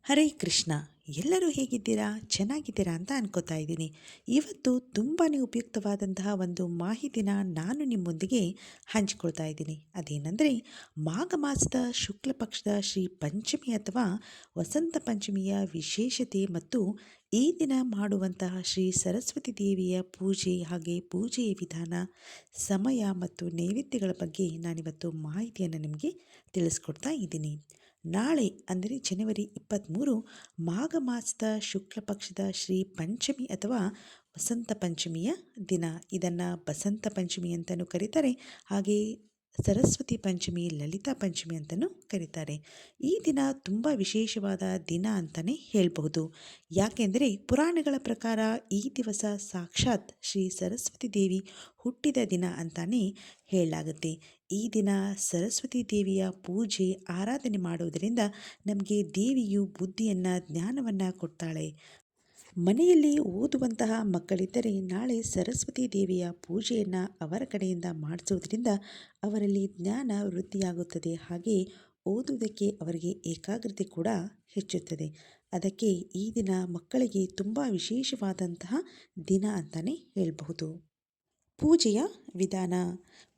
ಹರೇ ಕೃಷ್ಣ. ಎಲ್ಲರೂ ಹೇಗಿದ್ದೀರಾ? ಚೆನ್ನಾಗಿದ್ದೀರಾ ಅಂತ ಅನ್ಕೋತಾ ಇದ್ದೀನಿ. ಇವತ್ತು ತುಂಬಾ ಉಪಯುಕ್ತವಾದಂತಹ ಒಂದು ಮಾಹಿತಿನ ನಾನು ನಿಮ್ಮೊಂದಿಗೆ ಹಂಚಿಕೊಳ್ತಾ ಇದ್ದೀನಿ. ಅದೇನೆಂದರೆ, ಮಾಘ ಮಾಸದ ಶುಕ್ಲ ಪಕ್ಷದ ಶ್ರೀ ಪಂಚಮಿ ಅಥವಾ ವಸಂತ ಪಂಚಮಿಯ ವಿಶೇಷತೆ ಮತ್ತು ಈ ದಿನ ಮಾಡುವಂತಹ ಶ್ರೀ ಸರಸ್ವತಿ ದೇವಿಯ ಪೂಜೆ, ಹಾಗೆ ಪೂಜೆಯ ವಿಧಾನ, ಸಮಯ ಮತ್ತು ನೈವೇದ್ಯಗಳ ಬಗ್ಗೆ ನಾನಿವತ್ತು ಮಾಹಿತಿಯನ್ನು ನಿಮಗೆ ತಿಳಿಸ್ಕೊಡ್ತಾ ಇದ್ದೀನಿ. ನಾಳೆ ಅಂದರೆ ಜನವರಿ 23 ಮಾಘ ಮಾಸದ ಶುಕ್ಲ ಪಕ್ಷದ ಶ್ರೀ ಪಂಚಮಿ ಅಥವಾ ವಸಂತ ಪಂಚಮಿಯ ದಿನ. ಇದನ್ನು ಬಸಂತ ಪಂಚಮಿ ಅಂತಲೂ ಕರೀತಾರೆ, ಹಾಗೆ ಸರಸ್ವತಿ ಪಂಚಮಿ, ಲಲಿತಾ ಪಂಚಮಿ ಅಂತಲೂ ಕರೀತಾರೆ. ಈ ದಿನ ತುಂಬ ವಿಶೇಷವಾದ ದಿನ ಅಂತಲೇ ಹೇಳಬಹುದು. ಯಾಕೆಂದರೆ ಪುರಾಣಗಳ ಪ್ರಕಾರ ಈ ದಿವಸ ಸಾಕ್ಷಾತ್ ಶ್ರೀ ಸರಸ್ವತಿ ದೇವಿ ಹುಟ್ಟಿದ ದಿನ ಅಂತಾನೆ ಹೇಳಲಾಗುತ್ತೆ. ಈ ದಿನ ಸರಸ್ವತಿ ದೇವಿಯ ಪೂಜೆ, ಆರಾಧನೆ ಮಾಡುವುದರಿಂದ ನಮಗೆ ದೇವಿಯು ಬುದ್ಧಿಯನ್ನು, ಜ್ಞಾನವನ್ನು ಕೊಡ್ತಾಳೆ. ಮನೆಯಲ್ಲಿ ಓದುವಂತಹ ಮಕ್ಕಳಿದ್ದರೆ ನಾಳೆ ಸರಸ್ವತಿ ದೇವಿಯ ಪೂಜೆಯನ್ನು ಅವರ ಕಡೆಯಿಂದ ಮಾಡಿಸುವುದರಿಂದ ಅವರಲ್ಲಿ ಜ್ಞಾನ ವೃದ್ಧಿಯಾಗುತ್ತದೆ, ಹಾಗೆ ಓದುವುದಕ್ಕೆ ಅವರಿಗೆ ಏಕಾಗ್ರತೆ ಕೂಡ ಹೆಚ್ಚುತ್ತದೆ. ಅದಕ್ಕೆ ಈ ದಿನ ಮಕ್ಕಳಿಗೆ ತುಂಬ ವಿಶೇಷವಾದಂತಹ ದಿನ ಅಂತಲೇ ಹೇಳಬಹುದು. ಪೂಜೆಯ ವಿಧಾನ: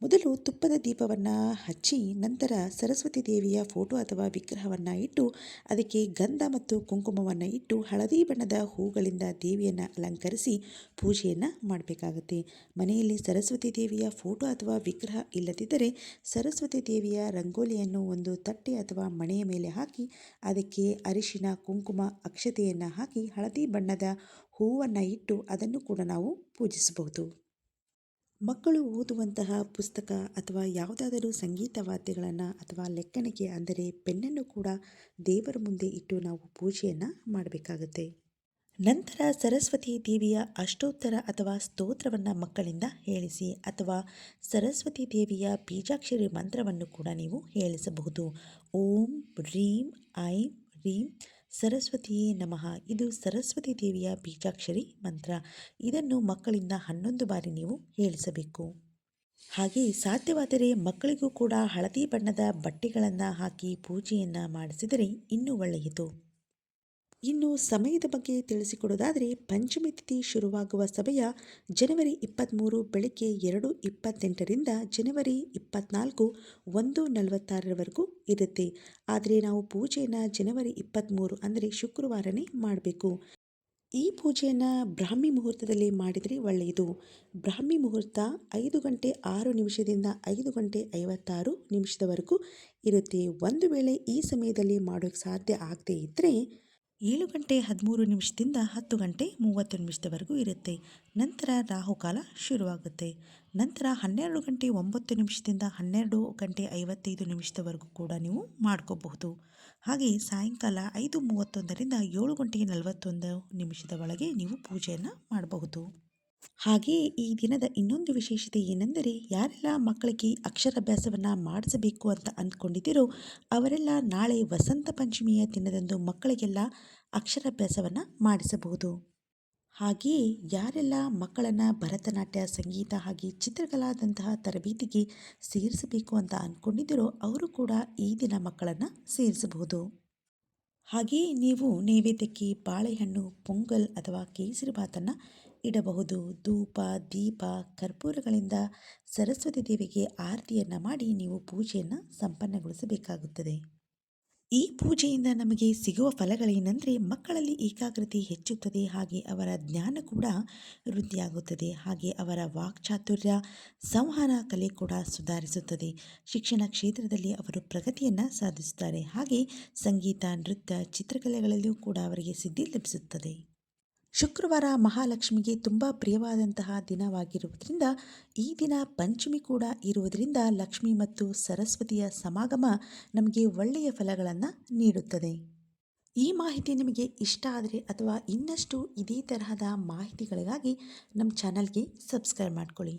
ಮೊದಲು ತುಪ್ಪದ ದೀಪವನ್ನು ಹಚ್ಚಿ ನಂತರ ಸರಸ್ವತಿ ದೇವಿಯ ಫೋಟೋ ಅಥವಾ ವಿಗ್ರಹವನ್ನು ಇಟ್ಟು ಅದಕ್ಕೆ ಗಂಧ ಮತ್ತು ಕುಂಕುಮವನ್ನು ಇಟ್ಟು ಹಳದಿ ಬಣ್ಣದ ಹೂಗಳಿಂದ ದೇವಿಯನ್ನು ಅಲಂಕರಿಸಿ ಪೂಜೆಯನ್ನು ಮಾಡಬೇಕಾಗುತ್ತೆ. ಮನೆಯಲ್ಲಿ ಸರಸ್ವತಿ ದೇವಿಯ ಫೋಟೋ ಅಥವಾ ವಿಗ್ರಹ ಇಲ್ಲದಿದ್ದರೆ ಸರಸ್ವತಿ ದೇವಿಯ ರಂಗೋಲಿಯನ್ನು ಒಂದು ತಟ್ಟೆ ಅಥವಾ ಮಣೆಯ ಮೇಲೆ ಹಾಕಿ ಅದಕ್ಕೆ ಅರಿಶಿನ, ಕುಂಕುಮ, ಅಕ್ಷತೆಯನ್ನು ಹಾಕಿ ಹಳದಿ ಬಣ್ಣದ ಹೂವನ್ನು ಇಟ್ಟು ಅದನ್ನು ಕೂಡ ನಾವು ಪೂಜಿಸಬಹುದು. ಮಕ್ಕಳು ಓದುವಂತಹ ಪುಸ್ತಕ ಅಥವಾ ಯಾವುದಾದರೂ ಸಂಗೀತ ವಾದ್ಯಗಳನ್ನು ಅಥವಾ ಲೆಕ್ಕಣಿಕೆ ಅಂದರೆ ಪೆನ್ನನ್ನು ಕೂಡ ದೇವರ ಮುಂದೆ ಇಟ್ಟು ನಾವು ಪೂಜೆಯನ್ನು ಮಾಡಬೇಕಾಗುತ್ತೆ. ನಂತರ ಸರಸ್ವತಿ ದೇವಿಯ ಅಷ್ಟೋತ್ತರ ಅಥವಾ ಸ್ತೋತ್ರವನ್ನು ಮಕ್ಕಳಿಂದ ಹೇಳಿಸಿ, ಅಥವಾ ಸರಸ್ವತಿ ದೇವಿಯ ಬೀಜಾಕ್ಷರಿ ಮಂತ್ರವನ್ನು ಕೂಡ ನೀವು ಹೇಳಿಸಬಹುದು. ಓಂ ರೀಂ ಐಂ ರೀಂ ಸರಸ್ವತಿಯೇ ನಮಃ. ಇದು ಸರಸ್ವತಿ ದೇವಿಯ ಬೀಜಾಕ್ಷರಿ ಮಂತ್ರ. ಇದನ್ನು ಮಕ್ಕಳಿಂದ 11 ಬಾರಿ ನೀವು ಹೇಳಿಸಬೇಕು. ಹಾಗೆ ಸಾಧ್ಯವಾದರೆ ಮಕ್ಕಳಿಗೂ ಕೂಡ ಹಳದಿ ಬಣ್ಣದ ಬಟ್ಟೆಗಳನ್ನು ಹಾಕಿ ಪೂಜೆಯನ್ನು ಮಾಡಿಸಿದರೆ ಇನ್ನೂ ಒಳ್ಳೆಯದು. ಇನ್ನು ಸಮಯದ ಬಗ್ಗೆ ತಿಳಿಸಿಕೊಡೋದಾದರೆ, ಪಂಚಮಿ ತಿಥಿ ಶುರುವಾಗುವ ಸಮಯ ಜನವರಿ 23 ಬೆಳಗ್ಗೆ 2:28ರಿಂದ ಜನವರಿ 24 1:46ರವರೆಗೂ ಇರುತ್ತೆ. ಆದರೆ ನಾವು ಪೂಜೆಯನ್ನು ಜನವರಿ 23 ಅಂದರೆ ಶುಕ್ರವಾರನೇ ಮಾಡಬೇಕು. ಈ ಪೂಜೆಯನ್ನು ಬ್ರಾಹ್ಮಿ ಮುಹೂರ್ತದಲ್ಲಿ ಮಾಡಿದರೆ ಒಳ್ಳೆಯದು. ಬ್ರಾಹ್ಮಿ ಮುಹೂರ್ತ 5 ಗಂಟೆ 6 ನಿಮಿಷದಿಂದ 5 ಗಂಟೆ 56 ನಿಮಿಷದವರೆಗೂ ಇರುತ್ತೆ. ಒಂದು ವೇಳೆ ಈ ಸಮಯದಲ್ಲಿ ಮಾಡೋಕ್ಕೆ ಸಾಧ್ಯ ಆಗದೇ ಇದ್ದರೆ 7 ಗಂಟೆ 13 ನಿಮಿಷದಿಂದ 10 ಗಂಟೆ 30 ನಿಮಿಷದವರೆಗೂ ಇರುತ್ತೆ. ನಂತರ ರಾಹುಕಾಲ ಶುರುವಾಗುತ್ತೆ. ನಂತರ 12 ಗಂಟೆ 9 ನಿಮಿಷದಿಂದ 12 ಗಂಟೆ 55 ನಿಮಿಷದವರೆಗೂ ಕೂಡ ನೀವು ಮಾಡ್ಕೋಬಹುದು. ಹಾಗೆ ಸಾಯಂಕಾಲ 5:31ರಿಂದ 7 ಗಂಟೆ 41 ನಿಮಿಷದ ಒಳಗೆ ನೀವು ಪೂಜೆಯನ್ನು ಮಾಡಬಹುದು. ಹಾಗೆಯೇ ಈ ದಿನದ ಇನ್ನೊಂದು ವಿಶೇಷತೆ ಏನೆಂದರೆ, ಯಾರೆಲ್ಲ ಮಕ್ಕಳಿಗೆ ಅಕ್ಷರಾಭ್ಯಾಸವನ್ನು ಮಾಡಿಸಬೇಕು ಅಂತ ಅಂದ್ಕೊಂಡಿದ್ದೀರೋ ಅವರೆಲ್ಲ ನಾಳೆ ವಸಂತ ಪಂಚಮಿಯ ದಿನದಂದು ಮಕ್ಕಳಿಗೆಲ್ಲ ಅಕ್ಷರಾಭ್ಯಾಸವನ್ನು ಮಾಡಿಸಬಹುದು. ಹಾಗೆಯೇ ಯಾರೆಲ್ಲ ಮಕ್ಕಳನ್ನು ಭರತನಾಟ್ಯ, ಸಂಗೀತ ಹಾಗೆ ಚಿತ್ರಕಲಾದಂತಹ ತರಬೇತಿಗೆ ಸೇರಿಸಬೇಕು ಅಂತ ಅಂದ್ಕೊಂಡಿದ್ದೀರೋ ಅವರು ಕೂಡ ಈ ದಿನ ಮಕ್ಕಳನ್ನು ಸೇರಿಸಬಹುದು. ಹಾಗೆಯೇ ನೀವು ನೈವೇದ್ಯಕ್ಕೆ ಬಾಳೆಹಣ್ಣು, ಪೊಂಗಲ್ ಅಥವಾ ಕೇಸರಿಬಾತನ್ನು ಇಡಬಹುದು. ಧೂಪ, ದೀಪ, ಕರ್ಪೂರಗಳಿಂದ ಸರಸ್ವತಿ ದೇವಿಗೆ ಆರತಿಯನ್ನು ಮಾಡಿ ನೀವು ಪೂಜೆಯನ್ನು ಸಂಪನ್ನಗೊಳಿಸಬೇಕಾಗುತ್ತದೆ. ಈ ಪೂಜೆಯಿಂದ ನಮಗೆ ಸಿಗುವ ಫಲಗಳೇನೆಂದರೆ, ಮಕ್ಕಳಲ್ಲಿ ಏಕಾಗ್ರತೆ ಹೆಚ್ಚುತ್ತದೆ, ಹಾಗೆ ಅವರ ಜ್ಞಾನ ಕೂಡ ವೃದ್ಧಿಯಾಗುತ್ತದೆ, ಹಾಗೆ ಅವರ ವಾಕ್ಚಾತುರ್ಯ, ಸಂವಹನ ಕಲೆ ಕೂಡ ಸುಧಾರಿಸುತ್ತದೆ. ಶಿಕ್ಷಣ ಕ್ಷೇತ್ರದಲ್ಲಿ ಅವರು ಪ್ರಗತಿಯನ್ನು ಸಾಧಿಸುತ್ತಾರೆ, ಹಾಗೆ ಸಂಗೀತ, ನೃತ್ಯ, ಚಿತ್ರಕಲೆಗಳಲ್ಲಿಯೂ ಕೂಡ ಅವರಿಗೆ ಸಿದ್ಧಿ ಲಭಿಸುತ್ತದೆ. ಶುಕ್ರವಾರ ಮಹಾಲಕ್ಷ್ಮಿಗೆ ತುಂಬ ಪ್ರಿಯವಾದಂತಹ ದಿನವಾಗಿರುವುದರಿಂದ ಈ ದಿನ ಪಂಚಮಿ ಕೂಡ ಇರುವುದರಿಂದ ಲಕ್ಷ್ಮಿ ಮತ್ತು ಸರಸ್ವತಿಯ ಸಮಾಗಮ ನಮಗೆ ಒಳ್ಳೆಯ ಫಲಗಳನ್ನು ನೀಡುತ್ತದೆ. ಈ ಮಾಹಿತಿ ನಿಮಗೆ ಇಷ್ಟ ಆದರೆ ಅಥವಾ ಇನ್ನಷ್ಟು ಇದೇ ತರಹದ ಮಾಹಿತಿಗಳಿಗಾಗಿ ನಮ್ಮ ಚಾನಲ್ಗೆ ಸಬ್ಸ್ಕ್ರೈಬ್ ಮಾಡ್ಕೊಳ್ಳಿ.